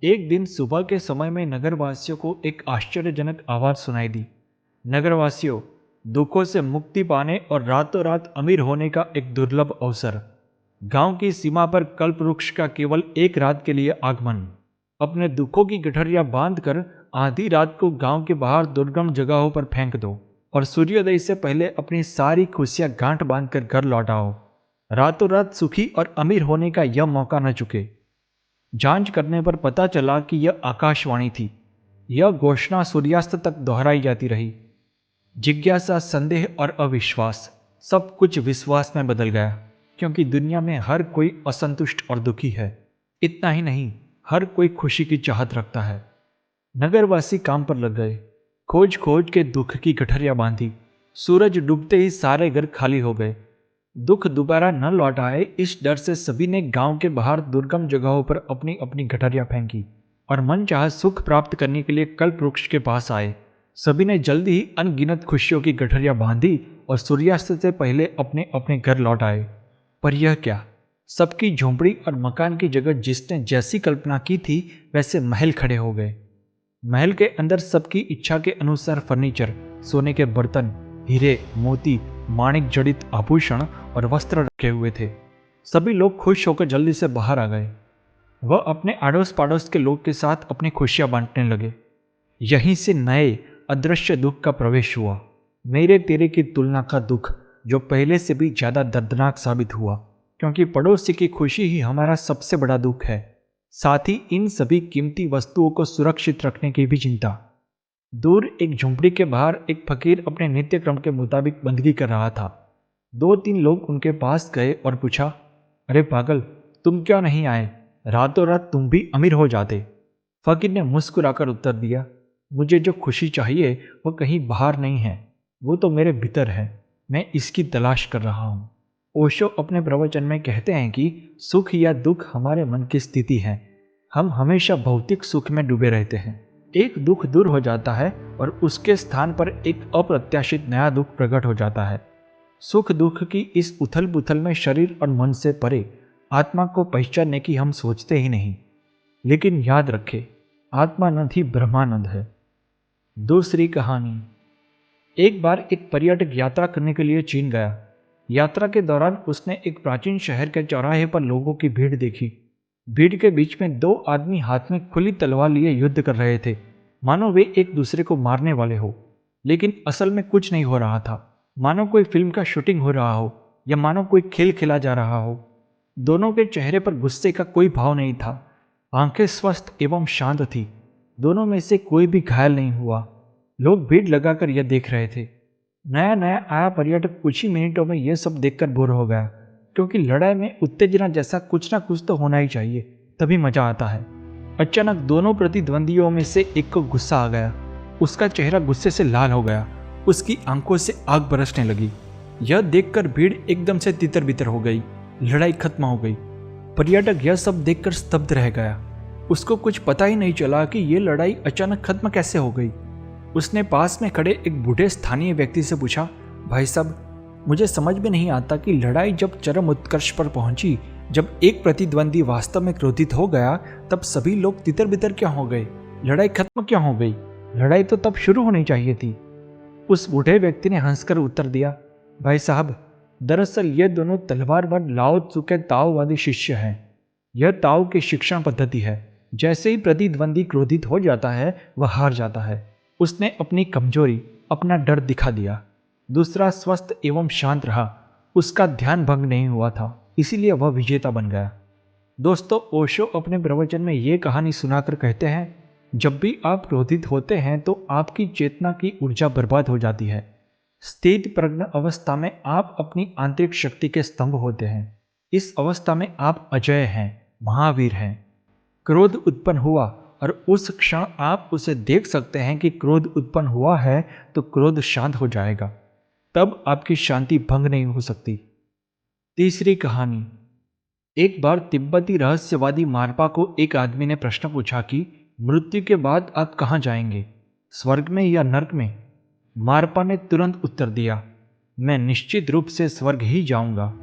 एक दिन सुबह के समय में नगरवासियों को एक आश्चर्यजनक आवाज सुनाई दी। नगरवासियों, दुखों से मुक्ति पाने और रातों रात अमीर होने का एक दुर्लभ अवसर। गांव की सीमा पर कल्प वृक्ष का केवल एक रात के लिए आगमन। अपने दुखों की गठरियां बांधकर आधी रात को गांव के बाहर दुर्गम जगहों पर फेंक दो और सूर्योदय से पहले अपनी सारी खुशियां गांठ बांधकर घर लौट आओ। रातों रात सुखी और अमीर होने का यह मौका न चुके। जांच करने पर पता चला कि यह आकाशवाणी थी। यह घोषणा सूर्यास्त तक दोहराई जाती रही। जिज्ञासा, संदेह और अविश्वास, सब कुछ विश्वास में बदल गया, क्योंकि दुनिया में हर कोई असंतुष्ट और दुखी है। इतना ही नहीं, हर कोई खुशी की चाहत रखता है। नगरवासी काम पर लग गए। खोज खोज के दुख की गठरियां बांधी। सूरज डूबते ही सारे घर खाली हो गए। दुख दोबारा न लौट आए, इस डर से सभी ने गांव के बाहर दुर्गम जगहों पर अपनी अपनी गठरियां फेंकी और मनचाहा सुख प्राप्त करने के लिए कल्प वृक्ष के पास आए। सभी ने जल्दी ही अनगिनत खुशियों की गठरियां बांधी और सूर्यास्त से पहले अपने अपने घर लौट आए। पर यह क्या, सबकी झोंपड़ी और मकान की जगह जिसने जैसी कल्पना की थी वैसे महल खड़े हो गए। महल के अंदर सबकी इच्छा के अनुसार फर्नीचर, सोने के बर्तन, हीरे मोती, माणिक जड़ित आभूषण और वस्त्र रखे हुए थे। सभी लोग खुश होकर जल्दी से बाहर आ गए। वह अपने आड़ोस पाड़ोस के लोग के साथ अपनी खुशियां बांटने लगे। यहीं से नए अदृश्य दुख का प्रवेश हुआ। मेरे तेरे की तुलना का दुख, जो पहले से भी ज्यादा दर्दनाक साबित हुआ, क्योंकि पड़ोसी की खुशी ही हमारा सबसे बड़ा दुख है। साथ ही इन सभी कीमती वस्तुओं को सुरक्षित रखने की भी चिंता। दूर एक झुंपड़ी के बाहर एक फकीर अपने नित्य क्रम के मुताबिक बंदगी कर रहा था। दो तीन लोग उनके पास गए और पूछा, अरे पागल, तुम क्यों नहीं आए? रातों रात तुम भी अमीर हो जाते। फकीर ने मुस्कुराकर उत्तर दिया, मुझे जो खुशी चाहिए वह कहीं बाहर नहीं है, वो तो मेरे भीतर है। मैं इसकी तलाश कर रहा हूँ। ओशो अपने प्रवचन में कहते हैं कि सुख या दुख हमारे मन की स्थिति है। हम हमेशा भौतिक सुख में डूबे रहते हैं। एक दुख दूर हो जाता है और उसके स्थान पर एक अप्रत्याशित नया दुख प्रकट हो जाता है। सुख दुख की इस उथल पुथल में शरीर और मन से परे आत्मा को पहचानने की हम सोचते ही नहीं। लेकिन याद रखें, आत्मानंद ही ब्रह्मानंद है। दूसरी कहानी। एक बार एक पर्यटक यात्रा करने के लिए चीन गया। यात्रा के दौरान उसने एक प्राचीन शहर के चौराहे पर लोगों की भीड़ देखी। भीड़ के बीच में दो आदमी हाथ में खुली तलवार लिए युद्ध कर रहे थे, मानो वे एक दूसरे को मारने वाले हो। लेकिन असल में कुछ नहीं हो रहा था। मानो कोई फिल्म का शूटिंग हो रहा हो या मानो कोई खेल खेला जा रहा हो। दोनों के चेहरे पर गुस्से का कोई भाव नहीं था। आंखें स्वस्थ एवं शांत थी। दोनों में से कोई भी घायल नहीं हुआ। लोग भीड़ लगाकर यह देख रहे थे। नया नया आया पर्यटक कुछ ही मिनटों में यह सब देखकर बोर हो गया, क्योंकि लड़ाई में उत्तेजना जैसा कुछ ना कुछ तो होना ही चाहिए, तभी मजा आता है। अचानक दोनों प्रतिद्वंदियों में से एक को गुस्सा आ गया। उसका चेहरा गुस्से से लाल हो गया। उसकी आंखों से आग बरसने लगी। यह देखकर भीड़ एकदम से तितर बितर हो गई। लड़ाई खत्म हो गई। पर्यटक यह सब देखकर स्तब्ध रह गया। उसको कुछ पता ही नहीं चला कि यह लड़ाई अचानक खत्म कैसे हो गई। उसने पास में खड़े एक बूढ़े स्थानीय व्यक्ति से पूछा, भाई साहब, मुझे समझ में नहीं आता कि लड़ाई जब चरम उत्कर्ष पर पहुंची, जब एक प्रतिद्वंदी वास्तव में क्रोधित हो गया, तब सभी लोग तितर बितर क्यों हो गए? लड़ाई खत्म क्यों हो गई? लड़ाई तो तब शुरू होनी चाहिए थी। उस बूढ़े व्यक्ति ने हंसकर उत्तर दिया, भाई साहब, दरअसल ये दोनों तलवारबाज लाओ त्सु के ताओवादी शिष्य हैं। यह ताओ की शिक्षण पद्धति है। जैसे ही प्रतिद्वंदी क्रोधित हो जाता है, वह हार जाता है। उसने अपनी कमजोरी, अपना डर दिखा दिया। दूसरा स्वस्थ एवं शांत रहा। उसका ध्यान भंग नहीं हुआ था, इसीलिए वह विजेता बन गया। दोस्तों, ओशो अपने प्रवचन में ये कहानी सुनाकर कहते हैं, जब भी आप क्रोधित होते हैं तो आपकी चेतना की ऊर्जा बर्बाद हो जाती है। स्थित प्रज्ञ अवस्था में आप अपनी आंतरिक शक्ति के स्तंभ होते हैं। इस अवस्था में आप अजय हैं, महावीर हैं। क्रोध उत्पन्न हुआ और उस क्षण आप उसे देख सकते हैं कि क्रोध उत्पन्न हुआ है, तो क्रोध शांत हो जाएगा। तब आपकी शांति भंग नहीं हो सकती। तीसरी कहानी। एक बार तिब्बती रहस्यवादी मारपा को एक आदमी ने प्रश्न पूछा कि मृत्यु के बाद आप कहाँ जाएंगे, स्वर्ग में या नर्क में? मारपा ने तुरंत उत्तर दिया, मैं निश्चित रूप से स्वर्ग ही जाऊंगा।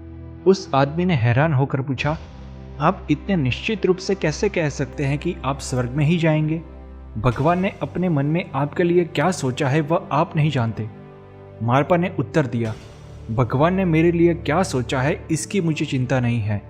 उस आदमी ने हैरान होकर पूछा, आप इतने निश्चित रूप से कैसे कह सकते हैं कि आप स्वर्ग में ही जाएंगे? भगवान ने अपने मन में आपके लिए क्या सोचा है वह आप नहीं जानते। मारपा ने उत्तर दिया, भगवान ने मेरे लिए क्या सोचा है इसकी मुझे चिंता नहीं है।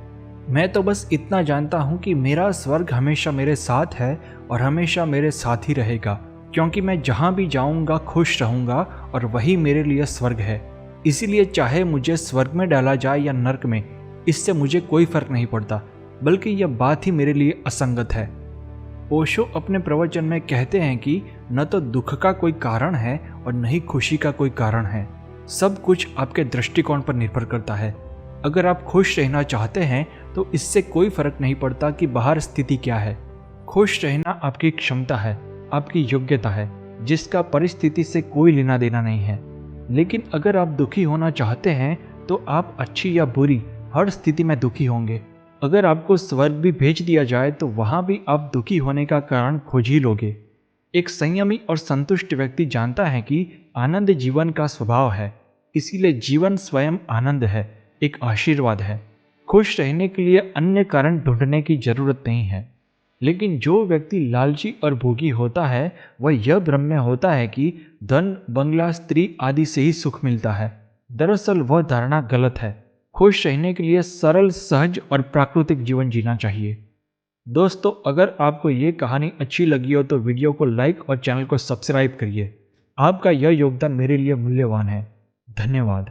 मैं तो बस इतना जानता हूँ कि मेरा स्वर्ग हमेशा मेरे साथ है और हमेशा मेरे साथ ही रहेगा, क्योंकि मैं जहाँ भी जाऊँगा खुश रहूँगा और वही मेरे लिए स्वर्ग है। इसीलिए चाहे मुझे स्वर्ग में डाला जाए या नर्क में, इससे मुझे कोई फर्क नहीं पड़ता, बल्कि यह बात ही मेरे लिए असंगत है। ओशो अपने प्रवचन में कहते हैं कि न तो दुख का कोई कारण है और न ही खुशी का कोई कारण है। सब कुछ आपके दृष्टिकोण पर निर्भर करता है। अगर आप खुश रहना चाहते हैं तो इससे कोई फर्क नहीं पड़ता कि बाहर स्थिति क्या है। खुश रहना आपकी क्षमता है, आपकी योग्यता है, जिसका परिस्थिति से कोई लेना देना नहीं है। लेकिन अगर आप दुखी होना चाहते हैं तो आप अच्छी या बुरी हर स्थिति में दुखी होंगे। अगर आपको स्वर्ग भी भेज दिया जाए तो वहां भी आप दुखी होने का कारण खोज ही लोगे। एक संयमी और संतुष्ट व्यक्ति जानता है कि आनंद जीवन का स्वभाव है, इसीलिए जीवन स्वयं आनंद है, एक आशीर्वाद है। खुश रहने के लिए अन्य कारण ढूंढने की जरूरत नहीं है। लेकिन जो व्यक्ति लालची और भोगी होता है वह यह भ्रम में होता है कि धन, बंगला, स्त्री आदि से ही सुख मिलता है। दरअसल वह धारणा गलत है। खुश रहने के लिए सरल, सहज और प्राकृतिक जीवन जीना चाहिए। दोस्तों, अगर आपको ये कहानी अच्छी लगी हो तो वीडियो को लाइक और चैनल को सब्सक्राइब करिए। आपका यह योगदान मेरे लिए मूल्यवान है। धन्यवाद।